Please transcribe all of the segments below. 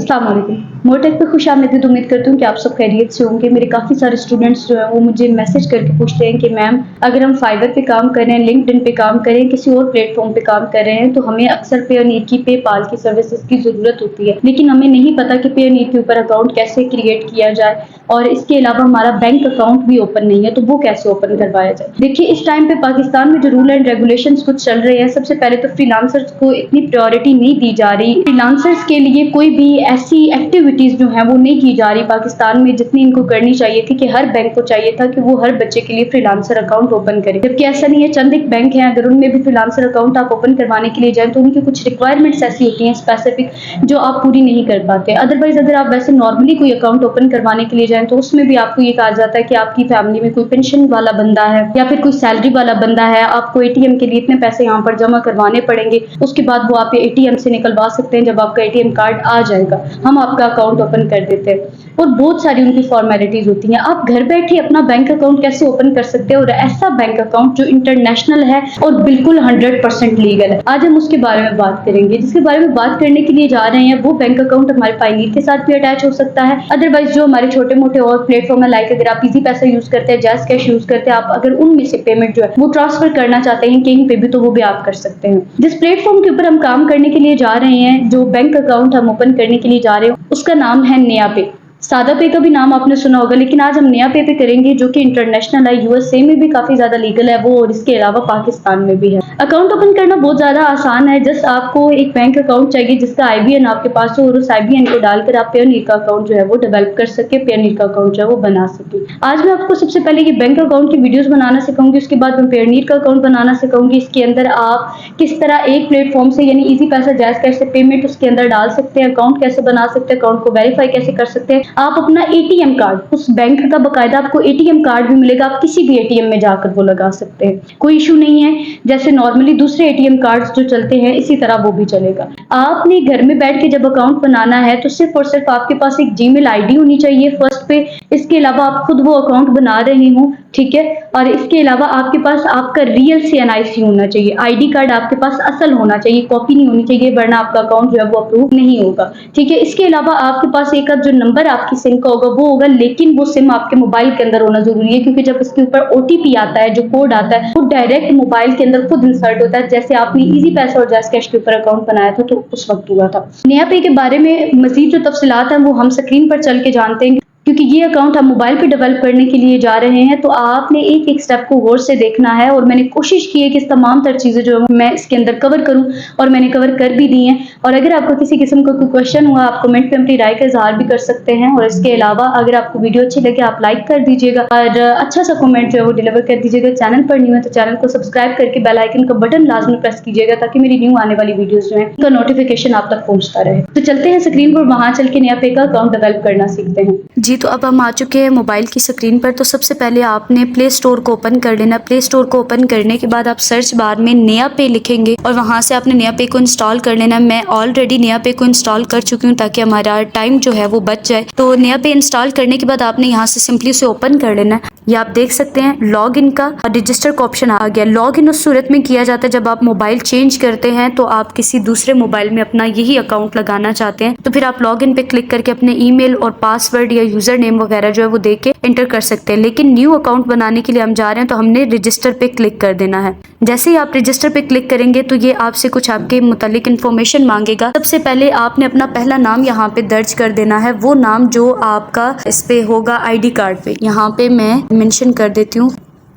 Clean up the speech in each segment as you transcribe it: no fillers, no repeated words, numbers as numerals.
अस्सलाम वालेकुम। मोटेक पे खुशामदीद। उम्मीद करती हूँ कि आप सब खैरियत से होंगे। मेरे काफ़ी सारे स्टूडेंट्स जो हैं वो मुझे मैसेज करके पूछते हैं कि मैम अगर हम फाइवर पे काम कर रहे हैं, लिंक्डइन पे काम कर रहे हैं, किसी और प्लेटफॉर्म पे काम कर रहे हैं तो हमें अक्सर पेयोनियर की पेपाल की सर्विसेज की ज़रूरत होती है, लेकिन हमें नहीं पता कि पेयोनियर के ऊपर अकाउंट कैसे क्रिएट किया जाए और इसके अलावा हमारा बैंक अकाउंट भी ओपन नहीं है तो वो कैसे ओपन करवाया जाए। देखिए, इस टाइम पे पाकिस्तान में जो रूल एंड रेगुलेशंस कुछ चल रहे हैं, सबसे पहले तो फ्रीलांसर्स को इतनी प्रायोरिटी नहीं दी जा रही। फ्रीलांसर्स के लिए कोई भी ऐसी एक्टिविटीज जो है वो नहीं की जा रही पाकिस्तान में जितनी इनको करनी चाहिए थी कि हर बैंक को चाहिए था कि वो हर बच्चे के लिए फ्रीलांसर अकाउंट ओपन करे, जबकि ऐसा नहीं है। चंद एक बैंक हैं, अगर उनमें भी फ्रीलांसर अकाउंट आप ओपन करवाने के लिए जाए तो उनकी कुछ रिक्वायरमेंट्स ऐसी होती हैं स्पेसिफिक जो आप पूरी नहीं कर पाते। अदरवाइज अगर आप वैसे नॉर्मली कोई अकाउंट ओपन करवाने के लिए जाए तो उसमें भी आपको ये कहा जाता है कि आपकी फैमिली में कोई पेंशन वाला बंदा है या फिर कोई सैलरी वाला बंदा है, आपको एटीएम के लिए इतने पैसे यहाँ पर जमा करवाने पड़ेंगे, उसके बाद वो आप एटीएम से निकलवा सकते हैं। जब आपका एटीएम कार्ड आ जाएगा हम आपका अकाउंट ओपन कर देते हैं और बहुत सारी उनकी फॉर्मेलिटीज होती हैं। आप घर बैठे अपना बैंक अकाउंट कैसे ओपन कर सकते हैं और ऐसा बैंक अकाउंट जो इंटरनेशनल है और बिल्कुल 100% लीगल है। आज हम उसके बारे में बात करेंगे। जिसके बारे में बात करने के लिए जा रहे हैं वो बैंक अकाउंट हमारे पायनीर के साथ भी अटैच हो सकता है। अदरवाइज जो हमारे छोटे मोटे और प्लेटफॉर्म है, लाइक अगर आप इजी पैसा यूज करते हैं, जैस कैश यूज करते हैं, आप अगर उनमें से पेमेंट जो है वो ट्रांसफर करना चाहते हैं कहीं पे भी तो वो भी आप कर सकते हैं। जिस प्लेटफॉर्म के ऊपर हम काम करने के लिए जा रहे हैं, जो बैंक अकाउंट हम ओपन करने के लिए जा रहे हैं, उसका नाम है नया पे। सादा पे का भी नाम आपने सुना होगा, लेकिन आज हम नया पे करेंगे जो कि इंटरनेशनल है, यूएसए में भी काफी ज्यादा लीगल है वो, और इसके अलावा पाकिस्तान में भी है। अकाउंट ओपन करना बहुत ज्यादा आसान है। जस्ट आपको एक बैंक अकाउंट चाहिए जिसका आईबीएन आपके पास हो और उस आईबीएन को डालकर आप पेयोनियर का अकाउंट जो है वो डेवलप कर सके, पेयोनियर का अकाउंट जो है वो बना सके। आज मैं आपको सबसे पहले ये बैंक अकाउंट की वीडियोस बनाना सिखाऊंगी, उसके बाद मैं पेयोनियर का अकाउंट बनाना सिखाऊंगी। इसके अंदर आप किस तरह एक प्लेटफॉर्म से यानी इजी पैसा, जैस कैश से पेमेंट उसके अंदर डाल सकते हैं, अकाउंट कैसे बना सकते हैं, अकाउंट को वेरीफाई कैसे कर सकते हैं। आप अपना एटीएम कार्ड, उस बैंक का बकायदा आपको एटीएम कार्ड भी मिलेगा, आप किसी भी एटीएम में जाकर वो लगा सकते हैं, कोई इशू नहीं है। जैसे नॉर्मली दूसरे एटीएम कार्ड्स जो चलते हैं इसी तरह वो भी चलेगा। आपने घर में बैठ के जब अकाउंट बनाना है तो सिर्फ और सिर्फ आपके पास एक जीमेल आईडी होनी चाहिए फर्स्ट पे। इसके अलावा आप खुद वो अकाउंट बना रहे हो, ठीक है, और इसके अलावा आपके पास आपका रियल CNIC होना चाहिए। आईडी कार्ड आपके पास असल होना चाहिए, कॉपी नहीं होनी चाहिए, वरना आपका अकाउंट जो है वो अप्रूव नहीं होगा, ठीक है। इसके अलावा आपके पास एक जो नंबर आपकी सिम का होगा वो होगा, लेकिन वो सिम आपके मोबाइल के अंदर होना जरूरी है, क्योंकि जब इसके ऊपर ओटीपी आता है, जो कोड आता है, वो डायरेक्ट मोबाइल के अंदर खुद इंसर्ट होता है, जैसे आपने इजी पैसा और जैस कैश के ऊपर अकाउंट बनाया था तो उस वक्त हुआ था। नया पे के बारे में मजीद जो तफसीलात हैं वो हम स्क्रीन पर चल के जानते हैं, क्योंकि ये अकाउंट हम मोबाइल पे डेवलप करने के लिए जा रहे हैं तो आपने एक एक स्टेप को गौर से देखना है। और मैंने कोशिश की है कि इस तमाम तर चीज़ें जो है मैं इसके अंदर कवर करूं और मैंने कवर कर भी दी हैं। और अगर आपको किसी किस्म का कोई क्वेश्चन हुआ आप कमेंट पे अपनी राय का इजहार भी कर सकते हैं। और इसके अलावा अगर आपको वीडियो अच्छी लगे आप लाइक कर दीजिएगा और अच्छा सा कमेंट जो है वो डिलीवर कर दीजिएगा। चैनल पर न्यू है तो चैनल को सब्सक्राइब करके बेल आइकन का बटन लाजमी प्रेस कीजिएगा ताकि मेरी न्यू आने वाली वीडियोस जो है उनका नोटिफिकेशन आप तक पहुंचता रहे। तो चलते हैं स्क्रीन पर, वहां चल के नया पे का अकाउंट डेवलप करना सीखते हैं। जी, तो अब हम आ चुके हैं मोबाइल की स्क्रीन पर। तो सबसे पहले आपने प्ले स्टोर को ओपन कर लेना। प्ले स्टोर को ओपन करने के बाद आप सर्च बार में नया पे लिखेंगे और वहां से आपने नया पे को इंस्टॉल कर लेना। मैं ऑलरेडी नया पे को इंस्टॉल कर चुकी हूँ ताकि हमारा टाइम जो है वो बच जाए। तो नया पे इंस्टॉल करने के बाद आपने यहाँ से सिंपली उसे ओपन कर लेना है। ये आप देख सकते हैं लॉग इन का और रजिस्टर का ऑप्शन आ गया। लॉग इन उस सूरत में किया जाता है जब आप मोबाइल चेंज करते हैं, तो आप किसी दूसरे मोबाइल में अपना यही अकाउंट लगाना चाहते हैं तो फिर आप लॉग इन पे क्लिक करके अपने ईमेल और पासवर्ड या यूजर नेम वगैरह जो है वो दे के एंटर कर सकते हैं। लेकिन न्यू अकाउंट बनाने के लिए हम जा रहे हैं तो हमने रजिस्टर पे क्लिक कर देना है। जैसे ही आप रजिस्टर पे क्लिक करेंगे तो ये आपसे कुछ आपके मुतालिक इन्फॉर्मेशन मांगेगा। सबसे पहले आपने अपना पहला नाम यहाँ पे दर्ज कर देना है, वो नाम जो आपका इस पे होगा आईडी कार्ड पे। यहाँ पे मैं मेंशन कर देती हूँ।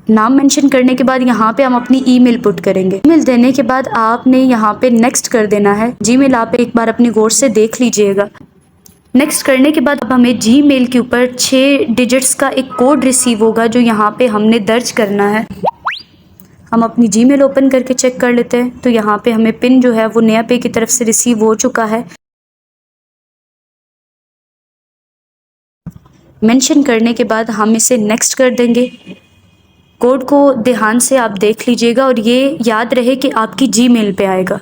नाम मेंशन करने के बाद यहाँ पे हम अपनी ईमेल पुट करेंगे। ईमेल देने के बाद आपने यहाँ पे नेक्स्ट कर देना है। जीमेल आप एक बार अपनी गौर से देख लीजिएगा। नेक्स्ट करने के बाद अब हमें जीमेल के ऊपर 6 डिजिट्स का एक कोड रिसीव होगा जो यहाँ पे हमने दर्ज करना है। हम अपनी जीमेल ओपन करके चेक कर लेते हैं तो यहाँ पे हमें पिन जो है वो नया पे की तरफ से रिसीव हो चुका है। मेंशन करने के बाद हम इसे नेक्स्ट कर देंगे। कोड को ध्यान से आप देख लीजिएगा और ये याद रहे कि आपकी जीमेल पे आएगा।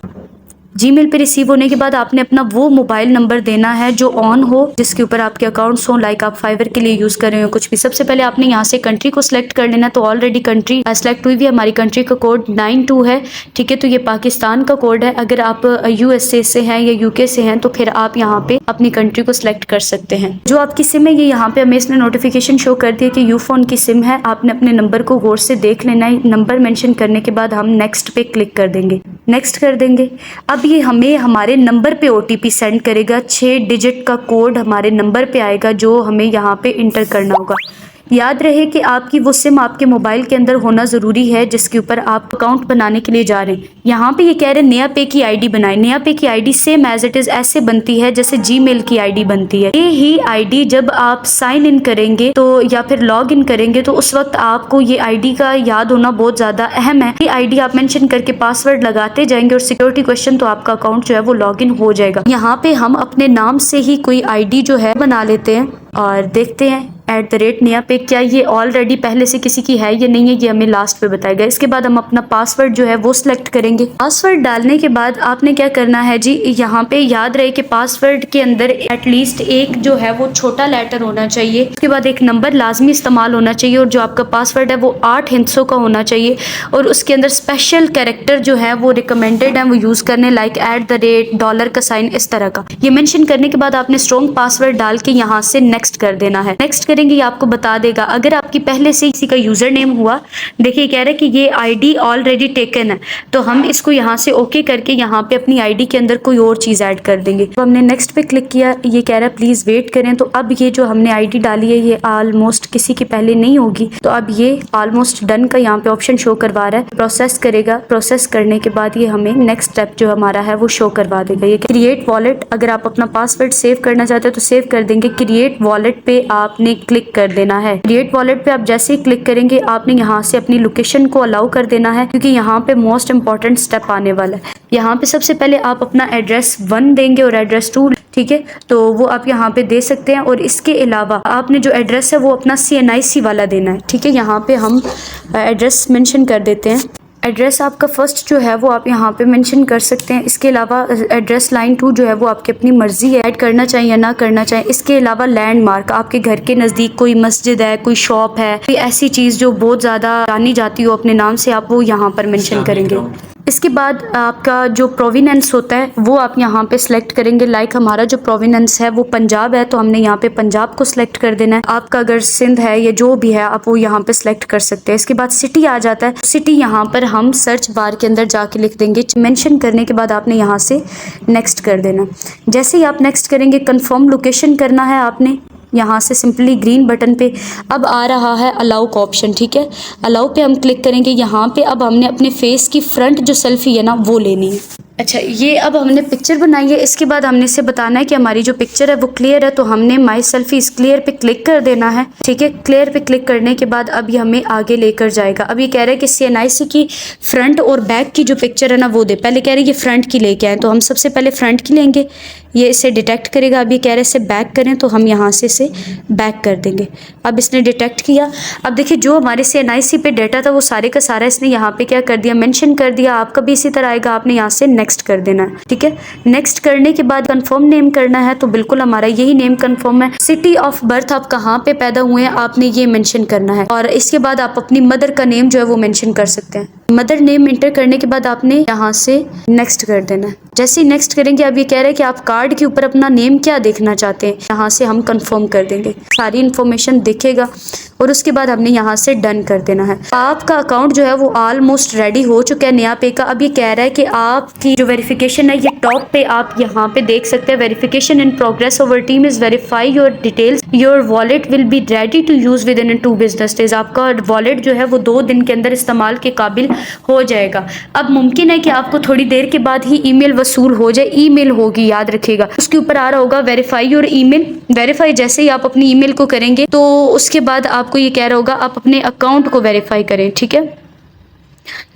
जीमेल पे रिसीव होने के बाद आपने अपना वो मोबाइल नंबर देना है जो ऑन हो, जिसके ऊपर आपके अकाउंट्स हो, लाइक आप फाइवर के लिए यूज़ कर रहे हो कुछ भी। सबसे पहले आपने यहाँ से कंट्री को सिलेक्ट कर लेना। तो ऑलरेडी कंट्री सेलेक्ट हुई भी है, हमारी कंट्री का कोड 92 है, ठीक है। तो ये पाकिस्तान का कोड है। अगर आप USA से हैं या UK से हैं तो फिर आप यहाँ पे अपनी कंट्री को सिलेक्ट कर सकते हैं। जो आपकी सिम है ये यहाँ पे हमें इसने नोटिफिकेशन शो कर दिया कि यूफोन की सिम है। आपने अपने नंबर को गौर से देख लेना है। नंबर मेंशन करने के बाद हम नेक्स्ट पे क्लिक कर देंगे, नेक्स्ट कर देंगे। अब ये हमें हमारे नंबर पे OTP सेंड करेगा। 6 डिजिट का कोड हमारे नंबर पे आएगा जो हमें यहाँ पे इंटर करना होगा। याद रहे कि आपकी वो सिम आपके मोबाइल के अंदर होना ज़रूरी है जिसके ऊपर आप अकाउंट बनाने के लिए जा रहे हैं। यहाँ पे ये कह रहे हैं नया पे की आईडी बनाएं। नया पे की ID same as it is ऐसे बनती है जैसे जीमेल की आईडी बनती है। ये ही आईडी जब आप साइन इन करेंगे तो या फिर लॉग इन करेंगे तो उस वक्त आपको ये आईडी का याद होना बहुत ज़्यादा अहम है। ये आईडी आप मेंशन करके पासवर्ड लगाते जाएंगे और सिक्योरिटी क्वेश्चन तो आपका अकाउंट जो है वो लॉग इन हो जाएगा। यहाँ पे हम अपने नाम से ही कोई आईडी जो है बना लेते हैं और देखते हैं @नया पे क्या ये ऑलरेडी पहले से किसी की है या नहीं है, ये हमें लास्ट पे बताएगा। इसके बाद हम अपना पासवर्ड जो है वो सिलेक्ट करेंगे। पासवर्ड डालने के बाद आपने क्या करना है जी, यहाँ पे याद रहे कि पासवर्ड के अंदर एटलीस्ट एक जो है वो छोटा लेटर होना चाहिए। उसके बाद एक नंबर लाजमी इस्तेमाल होना चाहिए और जो आपका पासवर्ड है वो 8 हिस्सों का होना चाहिए और उसके अंदर स्पेशल कैरेक्टर जो है वो रिकमेंडेड है वो यूज़ करने, लाइक $, का साइन, इस तरह का। ये मेंशन करने के बाद आपने स्ट्रॉन्ग पासवर्ड डाल के यहाँ से नेक्स्ट कर देना है। नेक्स्ट करेंगे ये आपको बता देगा। अगर आपकी पहले से किसी का यूजर नेम हुआ, देखिए कह रहा है कि ये आईडी ऑलरेडी टेकन है, तो हम इसको यहाँ से ओके करके यहाँ पे अपनी आईडी के अंदर कोई और चीज ऐड कर देंगे। तो हमने नेक्स्ट पे क्लिक किया, ये कह रहा है प्लीज वेट करें। तो अब ये जो हमने आईडी डाली है ये ऑलमोस्ट किसी की पहले नहीं होगी, तो अब ये ऑलमोस्ट डन का यहाँ पे ऑप्शन शो करवा रहा है। प्रोसेस करेगा, प्रोसेस करने के बाद ये हमें नेक्स्ट स्टेप जो हमारा है वो शो करवा देगा। ये क्रिएट वॉलेट, अगर आप अपना पासवर्ड सेव करना चाहते हो तो सेव कर देंगे। क्रिएट वॉलेट पे आपने क्लिक कर देना है। क्रिएट वॉलेट पे आप जैसे ही क्लिक करेंगे आपने यहाँ से अपनी लोकेशन को अलाउ कर देना है, क्योंकि यहाँ पे मोस्ट इंपॉर्टेंट स्टेप आने वाला है। यहाँ पे सबसे पहले आप अपना एड्रेस 1 देंगे और एड्रेस 2, ठीक है, तो वो आप यहाँ पे दे सकते हैं। और इसके अलावा आपने जो एड्रेस है वो अपना CNIC वाला देना है, ठीक है। यहाँ पे हम एड्रेस मेंशन कर देते हैं। एड्रेस आपका फर्स्ट जो है वो आप यहाँ पे मेंशन कर सकते हैं। इसके अलावा एड्रेस लाइन 2 जो है वो आपकी अपनी मर्जी है, ऐड करना चाहिए या ना करना चाहिए। इसके अलावा लैंडमार्क, आपके घर के नज़दीक कोई मस्जिद है, कोई शॉप है, कोई ऐसी चीज़ जो बहुत ज़्यादा जानी जाती हो अपने नाम से, आप वो यहाँ पर मेंशन करेंगे। इसके बाद आपका जो प्रोविनेंस होता है वो आप यहाँ पे सिलेक्ट करेंगे। लाइक हमारा जो प्रोविनेंस है वो पंजाब है, तो हमने यहाँ पे पंजाब को सिलेक्ट कर देना है। आपका अगर सिंध है या जो भी है आप वो यहाँ पे सिलेक्ट कर सकते हैं। इसके बाद सिटी आ जाता है। सिटी यहाँ पर हम सर्च बार के अंदर जाके लिख देंगे। मेंशन करने के बाद आपने यहाँ से नेक्स्ट कर देना। जैसे ही आप नेक्स्ट करेंगे कंफर्म लोकेशन करना है आपने, यहाँ से सिंपली ग्रीन बटन पे अब आ रहा है अलाउ का ऑप्शन, ठीक है। अलाउ पे हम क्लिक करेंगे। यहाँ पे अब हमने अपने फेस की फ्रंट जो सेल्फी है ना वो लेनी है। अच्छा, ये अब हमने पिक्चर बनाई है। इसके बाद हमने इसे बताना है कि हमारी जो पिक्चर है वो क्लियर है, तो हमने माई सेल्फी इस क्लियर पे क्लिक कर देना है, ठीक है। क्लियर पे क्लिक करने के बाद अब ये हमें आगे लेकर जाएगा। अब ये कह रहा है कि CNIC की फ्रंट और बैक की जो पिक्चर है ना वो दे। पहले कह रहे हैं ये फ्रंट की लेके आए, तो हम सबसे पहले फ्रंट की लेंगे, ये इसे डिटेक्ट करेगा। अब ये कह रहे हैं इसे बैक करें, तो हम यहाँ से इसे बैक कर देंगे। अब इसने डिटेक्ट किया। अब देखिए जो हमारे CNIC पे डाटा था वो सारे का सारा इसने यहाँ पे क्या कर दिया, मेंशन कर दिया। आपका भी इसी तरह आएगा, आपने यहाँ से नेक्स्ट कर देना है, ठीक है। नेक्स्ट करने के बाद कंफर्म नेम करना है, तो बिल्कुल हमारा यही नेम कंफर्म है। सिटी ऑफ बर्थ आप कहाँ पे पैदा हुए हैं आपने ये मेंशन करना है। और इसके बाद आप अपनी मदर का नेम जो है वो मेंशन कर सकते हैं। मदर नेम इंटर करने के बाद आपने यहाँ से नेक्स्ट कर देना है। जैसे ही नेक्स्ट करेंगे अब ये कह रहे हैं कि आप कार्ड के ऊपर अपना नेम क्या देखना चाहते हैं, यहाँ से हम कंफर्म कर देंगे। सारी इन्फॉर्मेशन दिखेगा और उसके बाद हमने यहाँ से डन कर देना है। आपका अकाउंट जो है वो ऑलमोस्ट रेडी हो चुका है नया पे का। अब ये कह रहा है कि आपकी जो वेरिफिकेशन है ये टॉप पे आप यहाँ पे देख सकते हैं, verification in progress, our team is verify your details, your wallet will be ready to use within 2 business days. आपका वॉलेट जो है वो 2 दिन के अंदर इस्तेमाल के काबिल हो जाएगा। अब मुमकिन है कि आपको थोड़ी देर के बाद ही ईमेल वसूल हो जाए। ईमेल होगी, याद रखिएगा, उसके ऊपर आ रहा होगा वेरीफाई योर ईमेल। वेरीफाई जैसे ही आप अपनी ईमेल को करेंगे तो उसके बाद आपको ये कह रहा होगा आप अपने अकाउंट को वेरीफाई करें, ठीक है।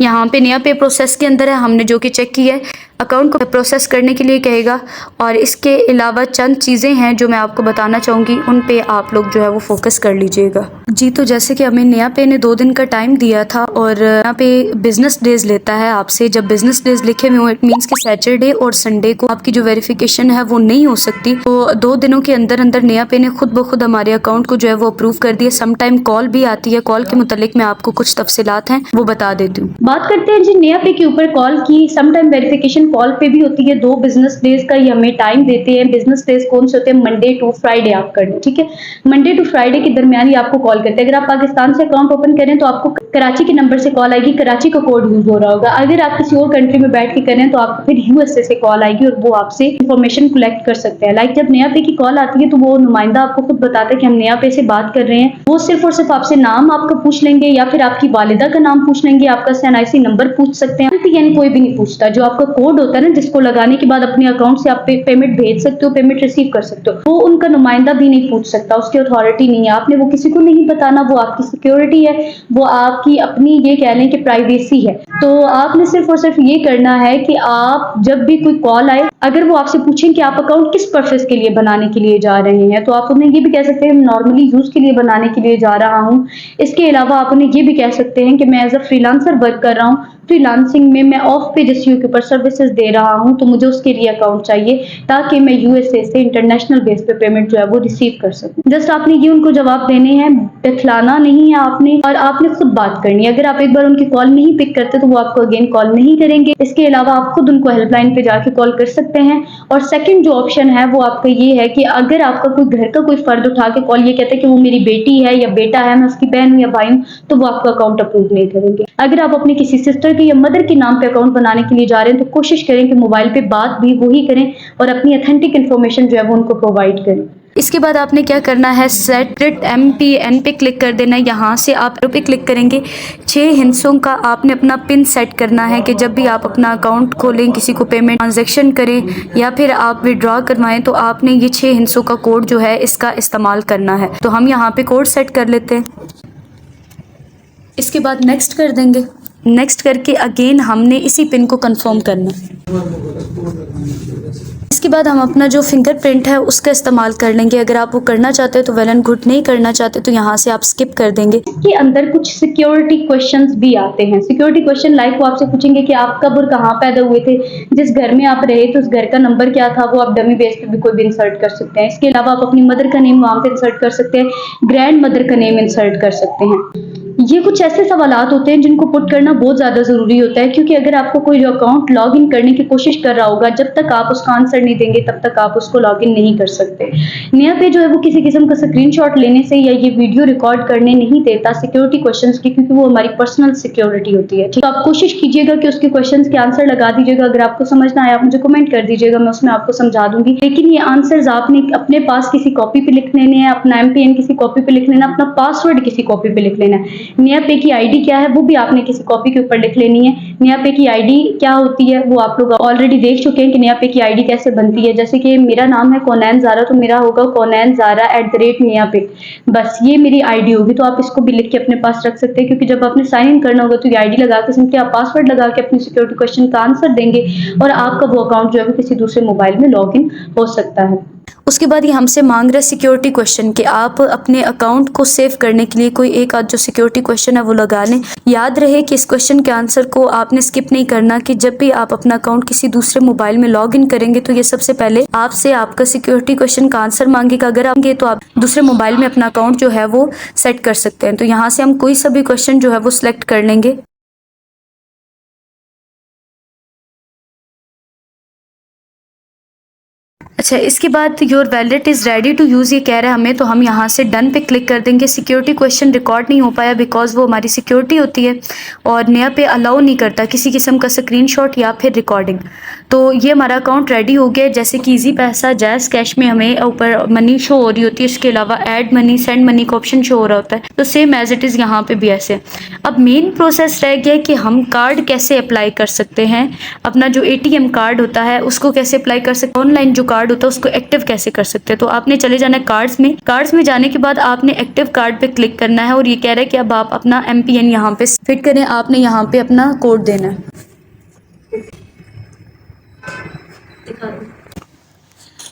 यहाँ पे नया पे प्रोसेस के अंदर है, हमने जो कि चेक किया है। अकाउंट को प्रोसेस करने के लिए कहेगा। और इसके अलावा चंद चीज़ें हैं जो मैं आपको बताना चाहूँगी, उन पे आप लोग जो है वो फोकस कर लीजिएगा। जी, तो जैसे कि हमें नया पे ने 2 दिन का टाइम दिया था और यहाँ पे बिजनेस डेज लेता है आपसे। जब बिजनेस डेज लिखे हुए हो इट मीन्स कि सैटरडे और संडे को आपकी जो वेरिफिकेशन है वो नहीं हो सकती। तो 2 दिनों के अंदर अंदर नया पे ने खुद ब खुद हमारे अकाउंट को जो है वो अप्रूव कर दिया। सम टाइम कॉल भी आती है, कॉल के मुतालिक मैं आपको कुछ तफसीलात हैं वो बता देती हूँ। बात करते हैं जी नया पे के ऊपर कॉल की। सम टाइम वेरिफिकेशन कॉल पे भी होती है। 2 बिजनेस डेज का ये हमें टाइम देते हैं। बिजनेस डेज कौन से होते हैं? मंडे टू फ्राइडे आप कर लें, ठीक है। मंडे टू फ्राइडे के दरमियान ही आपको कॉल करते हैं। अगर आप पाकिस्तान से अकाउंट ओपन करें तो आपको कराची के नंबर से कॉल आएगी, कराची का कोड यूज हो रहा होगा। अगर आप किसी और कंट्री में बैठ के करें तो आपको फिर यूएसए से कॉल आएगी और वो आपसे इंफॉर्मेशन कलेक्ट कर सकते हैं। लाइक जब नया पे की कॉल आती है तो वो नुमाइंदा आपको खुद बताता है कि हम नया पे से बात कर रहे हैं। वो सिर्फ और सिर्फ आपसे नाम आपका पूछ लेंगे या फिर आपकी वालिदा का नाम पूछ लेंगे, आपका एनआईसी नंबर पूछ सकते हैं, यानी कोई भी नहीं पूछता। जो आपका कोड होता है ना, जिसको लगाने के बाद अपने अकाउंट से आप पेमेंट भेज सकते हो, पेमेंट रिसीव कर सकते हो, वो उनका नुमाइंदा भी नहीं पूछ सकता। उसकी अथॉरिटी नहीं है, आपने वो किसी को नहीं बताना। वो आपकी सिक्योरिटी है, वो आपकी अपनी ये कह लें कि प्राइवेसी है। तो आपने सिर्फ और सिर्फ ये करना है कि आप जब भी कोई कॉल आए, अगर वो आपसे पूछें कि आप अकाउंट किस पर्पस के लिए बनाने के लिए जा रहे हैं, तो आप उन्हें ये भी कह सकते हैं नॉर्मली यूज के लिए बनाने के लिए जा रहा हूँ। इसके अलावा आप उन्हें ये भी कह सकते हैं कि मैं एज अ फ्रीलांसर वर्क कर रहा हूँ, फ्रीलांसिंग में मैं ऑफ पे जिसयू के ऊपर सर्विसेज दे रहा हूं, तो मुझे उसके लिए अकाउंट चाहिए ताकि मैं यूएसए से इंटरनेशनल बेस पे पेमेंट जो है वो रिसीव कर सकूं। जस्ट आपने ये उनको जवाब देने हैं, बतलाना नहीं है आपने, और आपने खुद बात करनी है। अगर आप एक बार उनकी कॉल नहीं पिक करते तो वो आपको अगेन कॉल नहीं करेंगे। इसके अलावा आप खुद उनको हेल्पलाइन पे जाके कॉल कर सकते हैं। और सेकंड जो ऑप्शन है वो आपका ये है कि अगर आपका कोई घर का कोई फर्द उठा के कॉल ये कहता है कि वो मेरी बेटी है या बेटा है, मैं उसकी बहन हूं या भाई हूं, तो वो आपका अकाउंट अप्रूव नहीं करेंगे। अगर आप अपनी किसी सिस्टर या मदर के नाम पे अकाउंट बनाने के लिए जा रहे हैं तो कोशिश करें कि मोबाइल पे बात भी वही करें और अपनी ऑथेंटिक इन्फॉर्मेशन जो है वो उनको प्रोवाइड करें। इसके बाद आपने क्या करना है, सेट MPN पे क्लिक कर देना है। यहाँ से आप पे क्लिक करेंगे। 6 हिस्सों का आपने अपना पिन सेट करना है कि जब भी आप अपना अकाउंट खोलें, किसी को पेमेंट ट्रांजैक्शन करें या फिर आप विड्रॉ करवाएं, तो आपने ये 6 हिस्सों का कोड जो है इसका इस्तेमाल करना है। तो हम यहाँ पे कोड सेट कर लेते हैं। इसके बाद नेक्स्ट कर देंगे। नेक्स्ट करके अगेन हमने इसी पिन को कंफर्म करना। इसके बाद हम अपना जो फिंगरप्रिंट है उसका इस्तेमाल कर लेंगे। अगर आप वो करना चाहते हो तो वेल एंड गुड, नहीं करना चाहते तो यहाँ से आप स्किप कर देंगे। इसके अंदर कुछ सिक्योरिटी क्वेश्चंस भी आते हैं। सिक्योरिटी क्वेश्चन लाइक वो आपसे पूछेंगे कि आप कब और कहाँ पैदा हुए थे, जिस घर में आप रहे तो उस घर का नंबर क्या था, वो आप डमी बेस पे भी कोई भी इंसर्ट कर सकते हैं। इसके अलावा आप अपनी मदर का नेम वहाँ पे इंसर्ट कर सकते हैं, ग्रैंड मदर का नेम इंसर्ट कर सकते हैं। ये कुछ ऐसे सवालात होते हैं जिनको पुट करना बहुत ज्यादा जरूरी होता है, क्योंकि अगर आपको कोई जो अकाउंट लॉग इन करने की कोशिश कर रहा होगा, जब तक आप उसका आंसर नहीं देंगे तब तक आप उसको लॉग इन नहीं कर सकते। नया पे जो है वो किसी किस्म का स्क्रीनशॉट लेने से या ये वीडियो रिकॉर्ड करने नहीं देता सिक्योरिटी क्वेश्चंस की, क्योंकि वो हमारी पर्सनल सिक्योरिटी होती है। ठीक, तो आप कोशिश कीजिएगा कि उसके क्वेश्चंस के आंसर लगा दीजिएगा। अगर आपको समझ ना आए आप मुझे कमेंट कर दीजिएगा, मैं उसमें आपको समझा दूंगी। लेकिन ये आंसर्स आपने अपने पास किसी कॉपी पे लिख लेने हैं, अपना MPN किसी कॉपी पे लिख लेना, अपना पासवर्ड किसी कॉपी पे लिख लेना है। नया पे की आईडी क्या है वो भी आपने किसी कॉपी के ऊपर लिख लेनी है। नया पे की आईडी क्या होती है वो आप लोग ऑलरेडी देख चुके हैं कि नया पे की आईडी कैसे बनती है। जैसे कि मेरा नाम है कौनैन ज़ारा, तो मेरा होगा कौनैन_ज़ारा@नया पे। बस ये मेरी आईडी होगी, तो आप इसको भी लिख के अपने पास रख सकते हैं, क्योंकि जब आपने साइन इन करना होगा तो ये आईडी लगा के सिंपली आप पासवर्ड लगा के अपनी सिक्योरिटी क्वेश्चन का आंसर देंगे और आपका वो अकाउंट जो है वो किसी दूसरे मोबाइल में लॉग इन हो सकता है। उसके बाद ये हमसे मांग रहा है सिक्योरिटी क्वेश्चन कि आप अपने अकाउंट को सेव करने के लिए कोई एक आध जो सिक्योरिटी क्वेश्चन है वो लगा लें। याद रहे कि इस क्वेश्चन के आंसर को आपने स्किप नहीं करना, कि जब भी आप अपना अकाउंट किसी दूसरे मोबाइल में लॉग इन करेंगे तो ये सबसे पहले आपसे आपका सिक्योरिटी क्वेश्चन का आंसर मांगेगा। अगर आपके तो आप दूसरे मोबाइल में अपना अकाउंट जो है वो सेट कर सकते हैं। तो यहाँ से हम कोई सा भी क्वेश्चन जो है वो सिलेक्ट कर लेंगे। अच्छा, इसके बाद your wallet is ready to use ये कह रहा है हमें, तो हम यहाँ से डन पे क्लिक कर देंगे। सिक्योरिटी क्वेश्चन रिकॉर्ड नहीं हो पाया बिकॉज वो हमारी सिक्योरिटी होती है और नया पे अलाउ नहीं करता किसी किस्म का स्क्रीनशॉट या फिर रिकॉर्डिंग। तो ये हमारा अकाउंट रेडी हो गया। जैसे कि ईजी पैसा, जैज़ कैश में हमें ऊपर मनी शो हो रही होती है, उसके अलावा ऐड मनी, सेंड मनी का ऑप्शन शो हो रहा होता है। तो सेम एज इट इज़ यहाँ पे भी ऐसे। अब मेन प्रोसेस रह गया कि हम कार्ड कैसे अप्लाई कर सकते हैं। अपना जो ATM कार्ड होता है उसको कैसे अप्लाई कर सकते हैं, ऑनलाइन जो कार्ड होता है उसको एक्टिव कैसे कर सकते हैं। तो आपने चले जाना है कार्ड्स में जाने के बाद आपने एक्टिव कार्ड पे क्लिक करना है और ये कह रहा है कि अब आप अपना MPN यहाँ पे फिट करें। आपने यहाँ पे अपना कोड देना है। दिखा दो।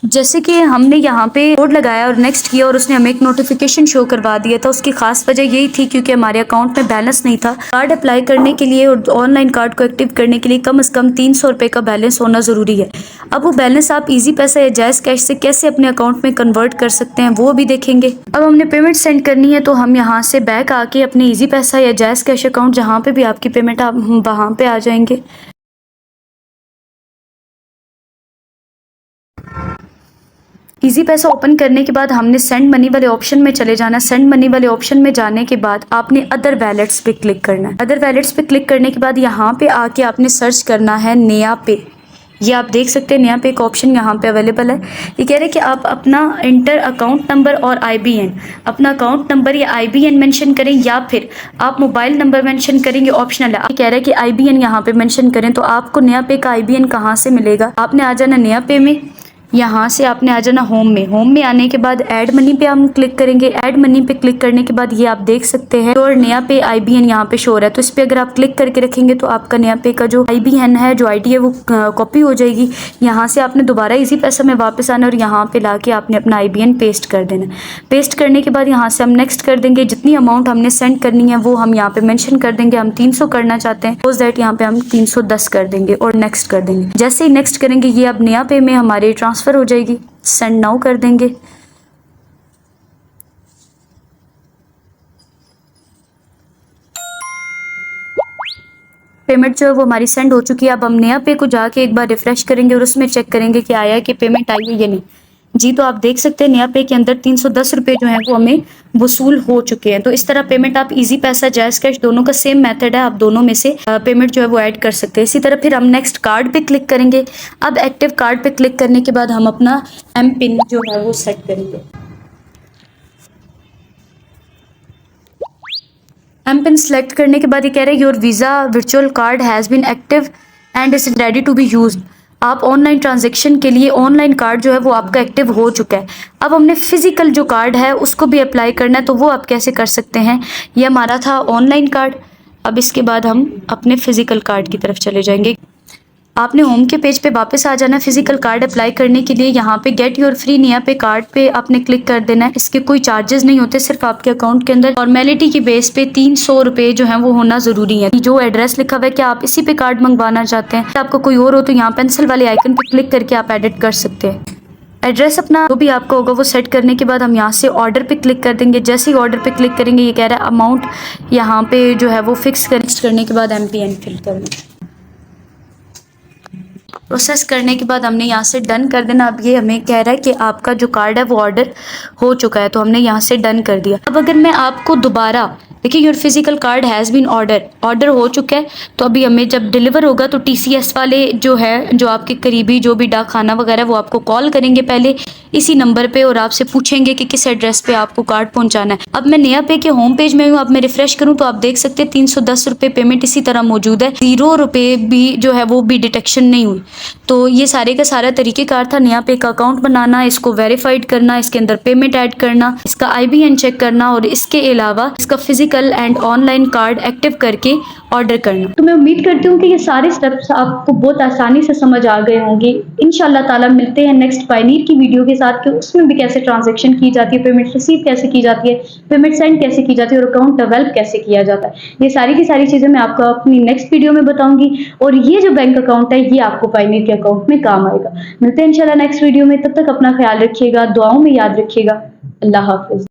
जैसे कि हमने यहाँ पे कोड लगाया और नेक्स्ट किया और उसने हमें एक नोटिफिकेशन शो करवा दिया था। उसकी खास वजह यही थी क्योंकि हमारे अकाउंट में बैलेंस नहीं था। कार्ड अप्लाई करने के लिए और ऑनलाइन कार्ड को एक्टिव करने के लिए कम से कम 300 रुपये का बैलेंस होना ज़रूरी है। अब वो बैलेंस आप इजी पैसा या जायज़ कैश से कैसे अपने अकाउंट में कन्वर्ट कर सकते हैं वो भी देखेंगे। अब हमने पेमेंट सेंड करनी है तो हम यहाँ से बैक आके अपने ईजी पैसा या जायज़ कैश अकाउंट जहाँ पर भी आपकी पेमेंट आप वहाँ पर आ जाएंगे। इजी पैसा ओपन करने के बाद हमने सेंड मनी वाले ऑप्शन में चले जाना। सेंड मनी वाले ऑप्शन में जाने के बाद आपने अदर वैलेट्स पे क्लिक करना है। अदर वैलेट्स पे क्लिक करने के बाद यहाँ पे आके आपने सर्च करना है नया पे। ये आप देख सकते हैं नया पे एक ऑप्शन यहाँ पे अवेलेबल है। ये कह रहे हैं कि आप अपना इंटर अकाउंट नंबर और IBN, अपना अकाउंट नंबर या IBN मेंशन करें या फिर आप मोबाइल नंबर मेंशन करेंगे, ऑप्शनल है। कह रहा है कि IBN यहाँ पे मेंशन करें। तो आपको नया पे का IBN कहाँ से मिलेगा? आपने आ जाना नया पे में, यहाँ से आपने आ जाना होम में। होम में आने के बाद ऐड मनी पे हम क्लिक करेंगे। ऐड मनी पे क्लिक करने के बाद ये आप देख सकते हैं और नया पे IBN यहाँ पे शो हो रहा है। तो इस पे अगर आप क्लिक करके रखेंगे तो आपका नया पे का जो IBN है, जो ID है, वो कॉपी हो जाएगी। यहाँ से आपने दोबारा इजी पैसा में वापस आना और यहाँ पे लाके आपने अपना IBN पेस्ट कर देना। पेस्ट करने के बाद यहाँ से हम नेक्स्ट कर देंगे। जितनी अमाउंट हमने सेंड करनी है वो हम यहाँ पे मेंशन कर देंगे। हम 300 करना चाहते हैं, सपोज दैट यहाँ पे हम 310 कर देंगे और नेक्स्ट कर देंगे। जैसे ही नेक्स्ट करेंगे ये अब नया पे में हमारे ट्रांसफर हो जाएगी। सेंड नाउ कर देंगे। पेमेंट जो है वो हमारी सेंड हो चुकी है। अब हम नया पे को जाके एक बार रिफ्रेश करेंगे और उसमें चेक करेंगे कि आया कि पेमेंट आई है या नहीं। जी, तो आप देख सकते हैं नया पे के अंदर 310 रुपये जो है वो हमें वसूल हो चुके हैं। तो इस तरह पेमेंट आप इजी पैसा, जायज़ कैश दोनों का सेम मेथड है, आप दोनों में से पेमेंट जो है वो ऐड कर सकते हैं। इसी तरह फिर हम नेक्स्ट कार्ड पे क्लिक करेंगे। अब एक्टिव कार्ड पे क्लिक करने के बाद हम अपना MPIN जो है वो सेट करेंगे। MPIN सेलेक्ट करने के बाद ये कह रहा है your visa virtual card has been active and is ready to be used. आप ऑनलाइन ट्रांजैक्शन के लिए ऑनलाइन कार्ड जो है वो आपका एक्टिव हो चुका है। अब हमने फिजिकल जो कार्ड है उसको भी अप्लाई करना है। तो वो आप कैसे कर सकते हैं? ये हमारा था ऑनलाइन कार्ड। अब इसके बाद हम अपने फिजिकल कार्ड की तरफ चले जाएंगे। आपने होम के पेज पे वापस आ जाना। फिजिकल कार्ड अप्लाई करने के लिए यहाँ पे गेट योर फ्री नया पे कार्ड पे आपने क्लिक कर देना है। इसके कोई चार्जेस नहीं होते, सिर्फ आपके अकाउंट के अंदर फॉर्मेलिटी की बेस पे 300 रुपये जो है वो होना ज़रूरी है। जो एड्रेस लिखा हुआ है कि आप इसी पे कार्ड मंगवाना चाहते हैं, आपका कोई और हो तो यहाँ पेंसिल वाले आइकन पे क्लिक करके आप एडिट कर सकते हैं। एड्रेस अपना जो भी आपका होगा वो सेट करने के बाद हम यहाँ से ऑर्डर पे क्लिक कर देंगे। जैसे ही ऑर्डर पे क्लिक करेंगे ये कह रहा है अमाउंट यहाँ पे जो है वो फिक्स करने के बाद MPN फिल करना। प्रोसेस करने के बाद हमने यहाँ से डन कर देना। अब ये हमें कह रहा है कि आपका जो कार्ड है वो ऑर्डर हो चुका है, तो हमने यहाँ से डन कर दिया। अब अगर मैं आपको दोबारा देखिए your physical card has been order हो चुका है। तो अभी हमें जब डिलीवर होगा तो TCS वाले जो है, जो आपके करीबी जो भी डाक खाना वगैरह, वो आपको कॉल करेंगे पहले इसी नंबर पे और आपसे पूछेंगे कि किस एड्रेस पे आपको कार्ड पहुंचाना है। अब मैं नया पे के होम पेज में हूँ। अब मैं रिफ्रेश करूँ तो आप देख सकते हैं 310 रुपये पेमेंट इसी तरह मौजूद है। 0 रुपये भी जो है वो भी डिटेक्शन नहीं हुई। तो ये सारे का सारा तरीक़ेकार था नया पे का अकाउंट बनाना, इसको वेरीफाइड करना, इसके अंदर पेमेंट ऐड करना, इसका IBN चेक करना और इसके अलावा इसका physical and online card active करके ऑर्डर करना। तो मैं उम्मीद करती हूँ कि ये सारे स्टेप्स आपको बहुत आसानी से समझ आ गए होंगे। इंशाल्लाह ताला मिलते हैं नेक्स्ट पायनीर की वीडियो के साथ कि उसमें भी कैसे ट्रांजैक्शन की जाती है, पेमेंट रिसीव कैसे की जाती है, पेमेंट सेंड कैसे की जाती है और अकाउंट डेवलप कैसे किया जाता है। ये सारी की सारी चीज़ें मैं आपको अपनी नेक्स्ट वीडियो में बताऊंगी और ये जो बैंक अकाउंट है ये आपको पायनीर के अकाउंट में काम आएगा। मिलते हैं इंशाल्लाह नेक्स्ट वीडियो में। तब तक अपना ख्याल रखिएगा, दुआओं में याद रखिएगा। अल्लाह हाफिज।